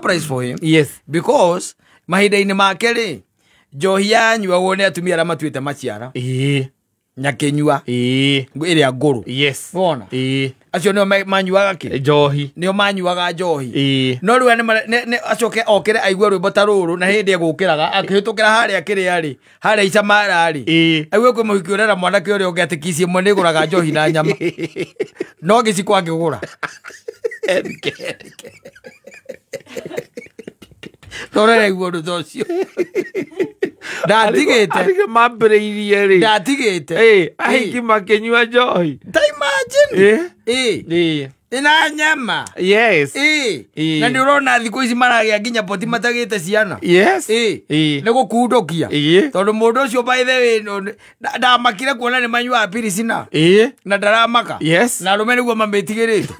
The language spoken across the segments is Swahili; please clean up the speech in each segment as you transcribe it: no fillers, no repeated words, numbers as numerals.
price for him. Yes. Because mahinda-inĩ make rĩ njohi yanyuagwo nĩ atumia arĩa matuĩte maciara nyakenyua ĩrĩa ngũrũ. Yes. Wona acio nĩo manyuaga kĩ njohi, nĩo manyuaga njohi. No rĩu acoke okĩre aigue rwĩmbo ta rũrũ na hĩndĩ egũkĩraga akĩhĩtũkĩra harĩa kĩrĩa rĩ harĩa icamara rĩ aigue kwĩ mũhiki ũrera mwanake ũrĩa ũngĩ atĩ kici ĩmwe nĩ ĩgũraga njohi na nyama no gĩciko angĩgũra Torere igwo ndo tocio. Ndatigite. Mambĩrĩirie rĩ. Ndatigite. Ahiki makenyua njohi. Imagine. Ina nyama. Yes. Na nĩ ũrona thikũ ici maragĩa nginya poti matagĩte ciana. Yes. Nĩ gũkundokia. Tondũ mũndũ ũcio by the way ndamakire kuona nĩ manyuaga piricina. Na ndaramaka. Yes. Na arũme nĩguo mamĩtigĩrĩte.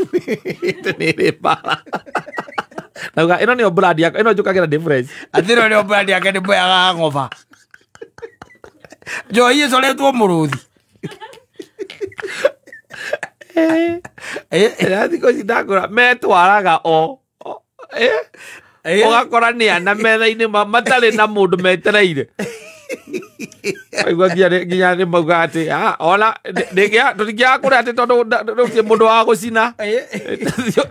Nĩ mbara. Nauga ino nĩyo brand yake, ino njũkagĩra difference. Atĩro nĩyo brand yake nĩ mboyaga hangover. Njohi ĩcoretwo mũrũthi. Thikũ ici ndakũra metwaraga ũgakora nĩ ana metha-inĩ matarĩ na mũndũ metereire. Aigua nginya nĩ mauga atĩ ona tũtingĩaga kũrĩa atĩ tondũ ndũtirĩ mũndũ wa gũcina.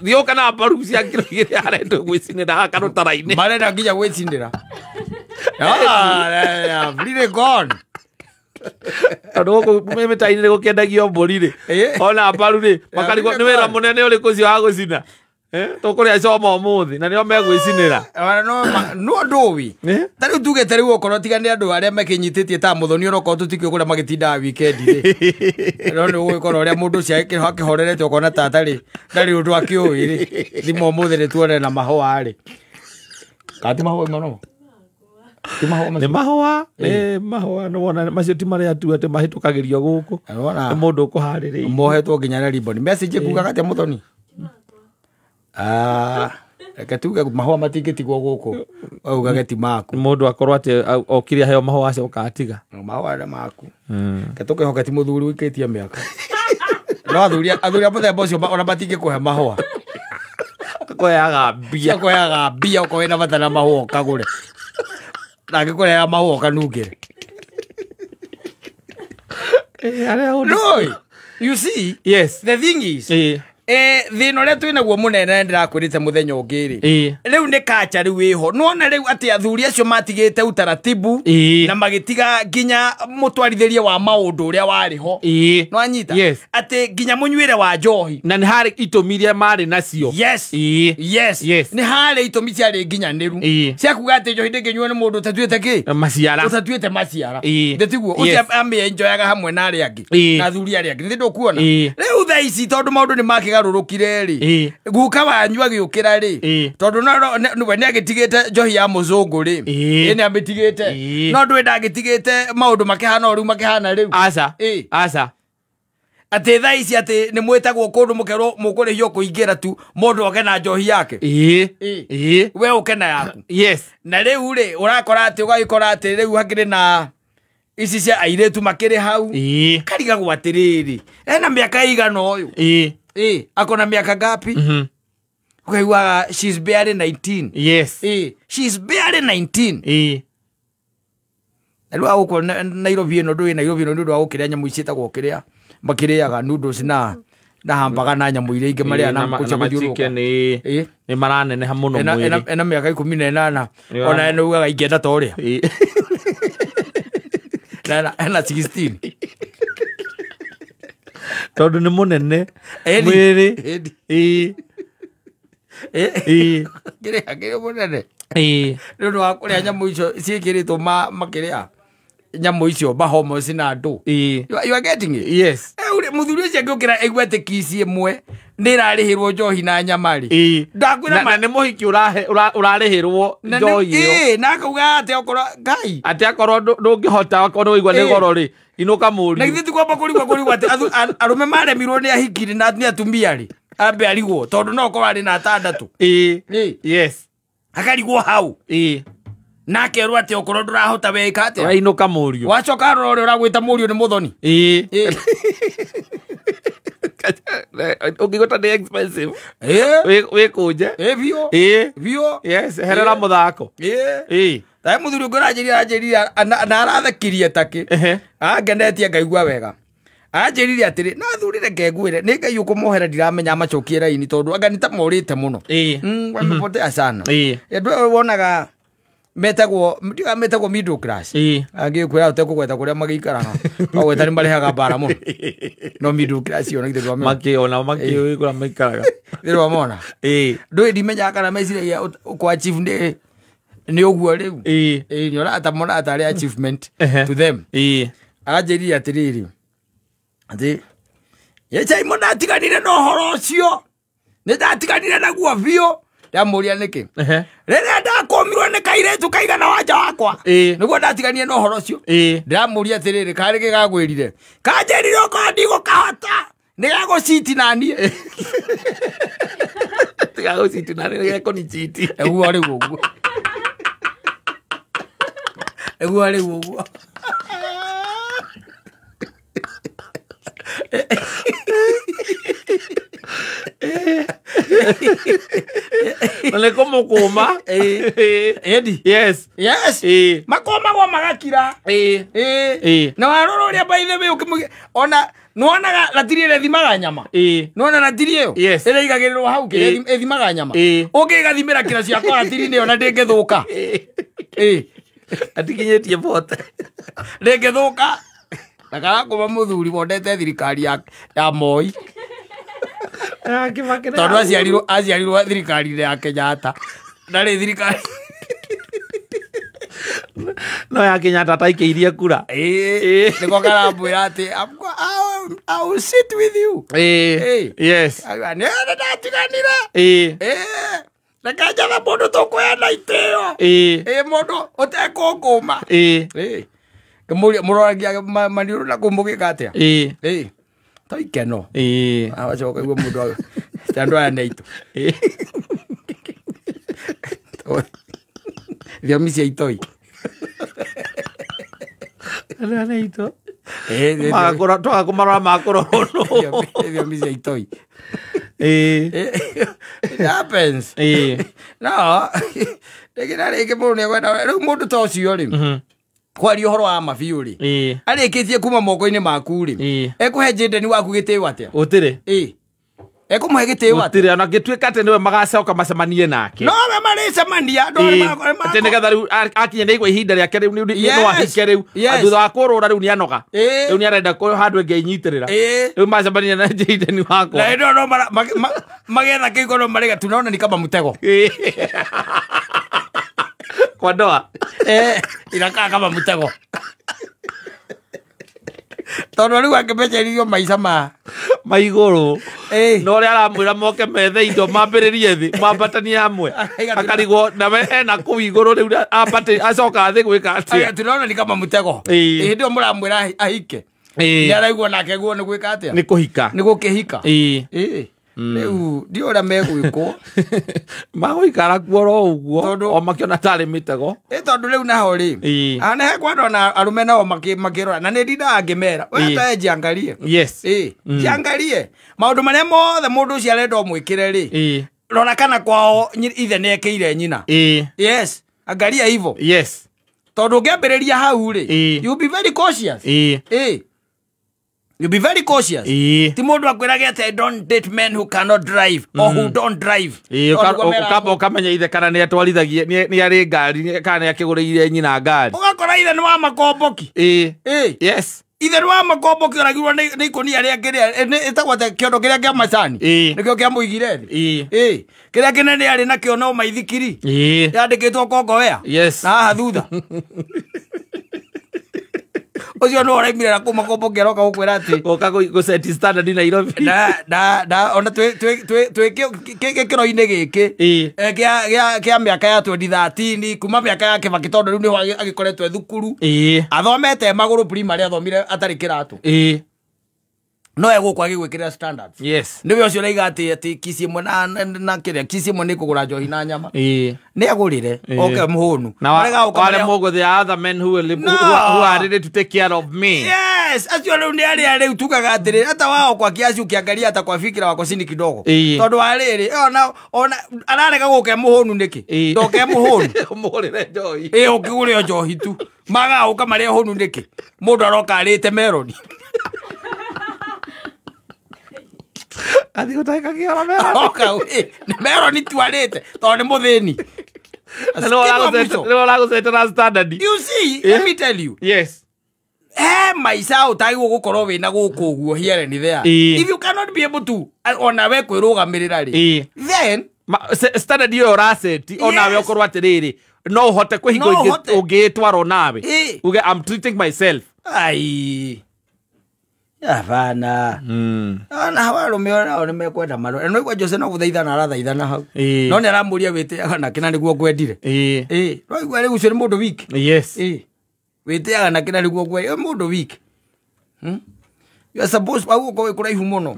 Thiũka na mbaru cia kiro igĩrĩ arendwo gwĩcinĩra kanũtara-inĩ. Marenda nginya gwĩcinĩra. Really gone. Tondũ gũkũ mĩta-inĩ nĩ gũkĩendagio mbũri rĩ ona mbaru rĩ makarigwo nĩ wĩra mũnene ũrĩkũ ũcio wa gũcina. Tũkũrĩa coma ũmũthĩ na nĩo megwĩcinĩra. No ndũĩ ta rĩu tugĩte rĩu okorwo tiga nĩ andũ arĩa makĩnyitĩtie ta mũthoni ũrokorwo tũtikĩo kũrĩa magĩtindaga wikendi rĩ no nĩ ũgũgĩkorwo ũrĩa mũndũ ũcio akĩhorerete ũkona tata rĩ ndarĩ ũndũ akĩũĩ rĩ thima ũmũthĩ nĩ tuonere na mahũa rĩ kati mahũa imano nĩ mahũa mahũa no wona macio ti marĩa tu atĩ mahĩtũkagĩrio gũkũ nĩ mũndũ ũkũharĩrĩirie mohetwo nginya na ribbon message kugaga atĩa mũthoni. Reke tuge mahũa matingĩtigwo gũkũ augage ti maku mũndũ akorwo atĩ okire aheo mahũa acoka atiga mahũa arĩa maku ke tũkĩhoka ti mũthuri wĩkĩtie mĩaka no athuri a mũthemba ũcio ona matingĩkũhe mahũa koyaga mbia ũkorwo wĩna bata na mahũa ũkagũre na angĩkũrehera mahũa ũkanungĩre. No, you see, yes, the thing is thĩna ũrĩa twĩnaguo mũnene ndĩrakwĩrĩte mũthenya ũngĩ rĩ rĩu nĩ kacha rĩu wĩho nona rĩu atĩ athuri acio matigĩte utaratibu na magĩtiga nginya mũtwarithĩrie wa maũndũ ũrĩa warĩ ho no anyita atĩ nginya mũnyuĩre wa njohi na nĩ harĩ itũmi iria marĩ nacio. Yes nĩ harĩ itũmi ciarĩ nginyanĩru cia kuga atĩ njohi ndĩngĩnyuo nĩ mũndũ ũtatuĩte kĩ ũtatuĩte maciara ndĩtiguo ũcio amĩenjoyaga hamwe na arĩa angĩ na athuri arĩa angĩ ndũkuona rĩu thaa ici tondũ maũndũ nĩ makĩgarũrũkire rĩ guka wanyu agĩũkĩra rĩ tondũ we nĩ agĩtigĩte njohi ya mũzũngũ rĩ nĩ amĩtigĩte no ndũĩ ndagĩtigĩte maũndũ makĩhana o rĩu makĩhana rĩu aca atĩ thaa ici atĩ nĩ mwĩtagwo kũndũ mũkerwo mũkũrĩhio kũingĩra tu mũndũ oke na njohi yake we ũke na yaku. Na rĩu rĩ ũrakora atĩ ũgagĩkora atĩ rĩu hakĩrĩ na ici cia airĩtu makĩrĩ hau karigagwo atĩrĩrĩ ena mĩaka ĩigana ũyũ akona miaka ngapi? Ukaiguaga she's barely 19. Yes. She's barely 19. Rĩu agũkwo Nairobi ĩno ndũĩ Nairobi ĩno nĩ ũndũ wa gũkĩrĩa nyamũ ici ciĩtagwo kĩrĩa makĩrĩaga noodles na hambaga na nyamũ iria ingĩ marĩa na chicken nĩ maraneneha mũno mwĩrĩ. Ena mĩaka 18 ona ene ugaga ingĩenda ta ũrĩa. Ena 16. Tondũ nĩ mũnene mwĩrĩ kĩrĩa mũnene nĩ ũndũ wa kũrĩa nyamũ icio ciĩkĩrĩtwo makĩrĩa nyamũ icio mahomos na andũ. You are getting it? Yes. Mũthuri ũcio angĩũkĩra aigua atĩ kici ĩmwe nĩ ĩrarĩhĩrwo njohi na nyama rĩ ndakwĩra na nĩ mũhiki ũrarĩhĩrwo njohi ĩyo na akauga atĩ okorwo Ngai atĩ akorwo ndũngĩhota akorwo ũigua nĩ goro rĩ inũka mũriũ na githĩ tikwamba kũrigwo atĩ arũme maremirwo nĩ ahikiri na nĩ atumia rĩ ambe arigwo tondũ no okorwo arĩ na atandatũ yes akarigwo hau na akerwo atĩ okorwo ndũrahota weka atĩa wainũka mũriũ wacoka rore ũragwĩta mũriũ nĩ mũthoni Ukigota ni expensive. We kuje. Vio. Yes, herera muthako. Ta muthuri ngora na arathakirie taki. Ngenetie ngaigua wega. Anjirire atiri na thurire ngegwire ni ngai ukumuhera ndiramenya amacokie raini tondu anga nitamorite muno. Wamepotea sana. Ndu wonaga metagwo middle class. Angikwira utekugweta kuria magikaraga. Bagweta ni marehaga bara muno. No middle class yona githe twamenya. Maki kura maikaraga. Ndirwa mona. Ndu ndimenya kana meciria kwa chief ni uguo riu. Ni ora atamona atari achievement to them. Anjirire atiriri. Ati yecha imona atiganire no horo cio. Ni ndatiganire naguo bio. Ndamuria niki. Rere ndakomirwo ni kairetu kaigana wanja wakwa. Niguo ndatiganie no horo cio. Ndamuria atiriri kari gigagwirire. Kanjerire ko ndigo kahota. Nigago citi nani. Tigago citi nani geko ni citi. Eguo ri guguo. Eguo ri guguo. Male como kuma. Edi. Yes. Makoma go magakira. Na waroro ria by the way ukimuge ona nuonaga latiri ile thimaga nyama. Nuona latiri iyo. Ile igagirirwo hau ke thimaga nyama. Ukigathimira kira ciakwa latiri ni ona ndingithuka. Atikinyetie bote. Ndingithuka. Nakara kuba muthuri wondete thirikari ya Moi. Tondu aciarirwo thirikari ya Kenyatta. Ndari thirikari. No ya Kenyatta taikeirie kura. Niko karambwira ati I will sit with you. Yes. Ni ndatiganira. Nakajala mundu tukwenda iteo. Mundu utekunguma. Muroragia maniru na kumbuka atia. Toikeno. Awacoka igua mundu tandu aya neitu. Thiomi cia itoi. Aya neitu. Magakura twakumarora makuro no. Thiomi cia itoi. It happens. No. Ndegera rege mundu ni gwenda riu mundu ta ucio ri. Kwari uhoro wa mabiu ri. Arikitie kuma moko-ini maku ri. Ekuhe jendeni waku giteo atia. Utire. Ekumuhe giteo atia. Utire ona gitwika ate niwe magacoka macemanie nake. No we maricemania ndo ate nigetha riu akinya ni igwa ihinda riake riu ni ahike riu thutha wa kurura riu ni anoga riu ni arenda handu nge inyitirira riu macemania na jendeni wako na ndo magetha kikono marega tunaona ni kama mtego kwa ndoa inakaa kama mtego tondu riu akimeceririo maica ma iguru no ri aramwira moke methe indo mambiririe thi mambatanie hamwe akarigwo nawe ena kuu iguru riu ambate acoka thi gwika atia tunaona ni kama mtego ndio muramwira ahike ni araigwo nake guo ni gwika atia ni kuhika ni gukihika riu ndio ura megwikwo maguikara kuoro uguo o makiona tari mitego tondu riu naho ri ane kwando na arume nao makirora na ni ndinda angimera we ta jiangalie jiangalie maundu maria mothe mundu ucio arenda mwikire ri rora kana kwao ithe nekeire nyina angalia hivyo tondu ngiambiriria hau ri you be very cautious you be very cautious. Ti mundu akwirage ati don't date men who cannot drive or who don't drive. Ukamenya ithe kana ni atwarithagie ni ari ngari kana ni akiguriire nyina ngari. Ugakora ithe ni wa makomboki. Yes. Ithe ni wa makomboki uragirwo ni ikonia ria kiria itagwate kiondo kiria kia macani. Nikio kia muigire thi. Kiria kinene ari na kio no maithikiri. Yandikitwo kongowea. Na haha thutha. Ocio no oraimira kuma kombo geroka gukwira ati goka go set standard in Nairobi da ona twe kiro-ini giki kia miaka ya 2013 kuma miaka ya Kibaki tondu riu ni agikoretwe thukuru athomete maguru primary athomire atari kiratu no egukwa gigwikira standards. Yes. Niwe ucio raiga ati kisi imwe na kiria kisi imwe ni kugura njohi na nyama. Ni agurire oke muhunu. Wale mogo the other men who are ready to take care of me. Yes, acio leo ni ari utukaga atiri hata wao kwa kiasi ukiangalia hata kwa fikira wako sini kidogo. Tondu ariri ona ararega guke muhunu niki. Ndoke muhunu. Umugurire njohi. Ukigure njohi tu. Maga uka mari hunu niki. Mundu aroka arite meroni. Ati gutaika kiara meroni. Okay, meroni tuarete. Tondu muthini. No, lago set a standard. You see, let me tell you. Yes. Maisa utaiwo gukorwo wina guku guo here and there. If you cannot be able to ona we kwirugamirira ri, then standard yo raseti ona we okorwo atiriri no hote kwihingo ungitwaro nawe. Uge I'm treating myself. Ai. Avana. Ana hawarume ona mekwenda maro. No igwa Jose no guthaithana arathaithana hau. No ni aramuria wite kana kina niguo kwendire. No igwa ri gucio ni mundu wiki. Yes. Wite kana kina niguo kwendire mundu wiki. You are supposed to go kuraihu muno.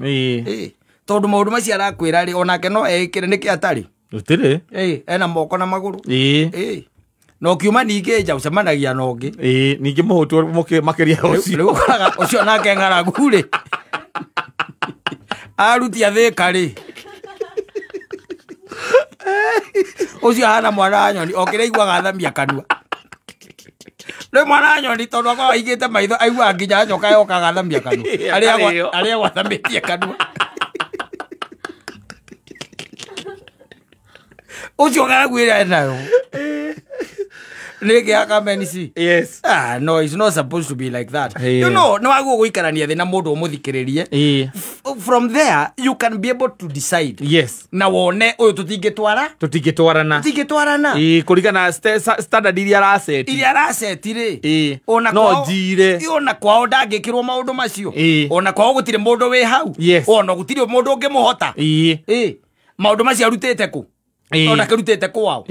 Tondu maundu macio arakwira ri onake no ekire niki atari. Utire. Ena moko na maguru. No kiuma ninge ja ucemanagia no ngi. Ninge muhutu makeria ucio. Riu koraga ucio nake ng'aragu ri. Aruti athika ri. Ucio hana mwana nyoni okire igwaga thamia kanua. Riu mwana nyoni tondu akwa igite maitho aigua nginya nyoka yokaga thamia kanua. Aria gwathamitie kanua. Ucio ng'aragu nayo. Yes. No, it's not supposed to be like that. You know, no wagu guikarania thi na mundu umuthikiririe. From there, you can be able to decide. Yes. Na wone uyu tutingitwarana. Kurigana standard iria araseti ri. No jire. Ona kwao ndangikirwo maundu macio. Ona kwao gutire mundu wi hau. Ona gutire mundu ungimuhota. Maundu macio arutete ku. Ona karutete kwao.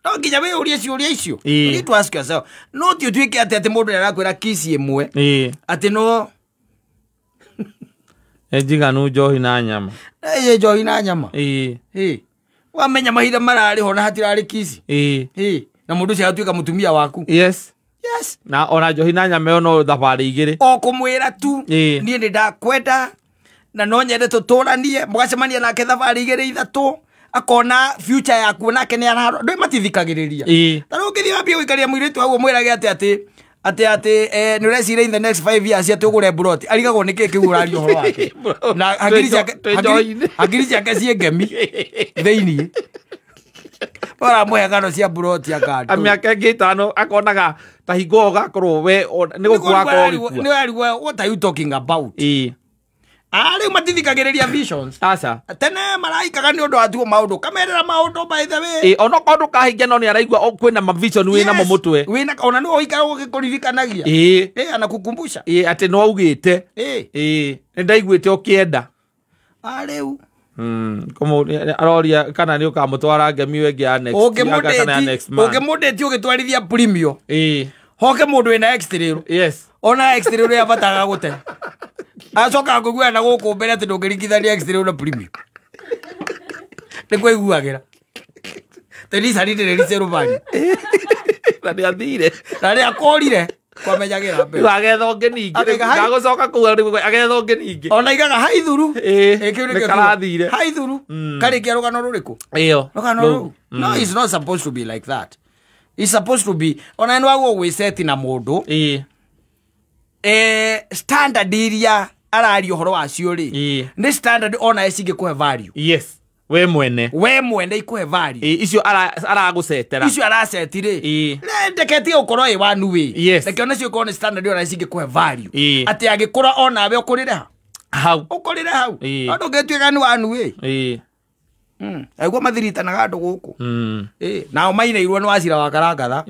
No nginya we urie ciuria icio. You need to ask yourself. No ti utwike ati mundu arakwira kisi imwe. Ati no ejiganu njohi na nyama. Njohi na nyama. Wamenya mahinda marari ho na hatirari kisi. Na mundu cia atwika mutumia waku. Yes. Na ona njohi na nyama no thabari igiri. O kumwira tu nie ni ndakwenda na no nyende tuturanie mugacemania nake thabari igiri ithatu. Akona future yaku nake ni araro ndoi matithikagiriria taro ngithia wambia gwikaria muiritu hau mwirage ati ni urecire in the next 5 years ati ugure broti arigagwo niki kigurario horo wake na agiri ciake cie ngemi theini ora muhegano cia broti akandi amiake ngitano akonaga ta hingo gakorwo we ni gukwa ni arigwo what are you talking about? Riu matithikagiriria visions. Asa. Tene maraikaga ni undu atuo maundu kamerera maundu by the way. Ona kondu kahingia no ni araigua kwina ma vision wina mo mutwe. Wina ona no oikara ugikurithikanagia. Anakukumbusha. Ati no ugite. Ni ndaiguite okienda. Riu. Komo aroria kana ni ukamutwara ngemi wengi ya next month. Ukimudeti ugitwarithia premium. Hoke mundu wina extra. Yes. Ona extra ya bataga gute. Asoka ngugua na guku mbere ati ndungirikithania extra na premium. Ni kwiguagira. Teni sarite ni risero bani. Nani athire. Nani akorire. Kwamenyagira mbere. Agetho ngeningi. Ndagucoka kuga agetho ngeningi. Ona igaga haithuru. Karathire. Haithuru. Karikia rugano ruriku. Rugano ru. No, it's not supposed to be like that. It's supposed to be ona eno ago gwiseti na mundu. Standard iria arario horo wacio ri ni standard ona ecinge kuhe value. Yes. We mwene ikuhe value. Icio aragucetera. Icio araceti ri. Ndeketi ukorwo i wanu wi. Ndeke ona cio ko standard ona ecinge kuhe value. Ati agikura ona we ukurire hau. Ukurire hau. Andu ngetwika ni wanu wi. Aigua mathiritanaga andu guku. Nao maineirwo ni wacira wa Karangatha.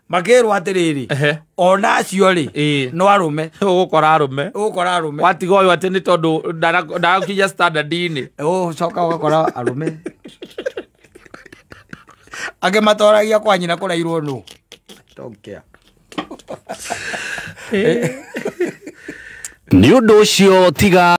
Makirwo atiriri. Ona acio ri no arume. Ugukora arume. Watiga uyu ati ni tondu ndarakinya standard ini. Coka ugakora arume. Age matoragia kwa nyina kurairwo nu. Don't care. nĩ ũndũ ũcio tiga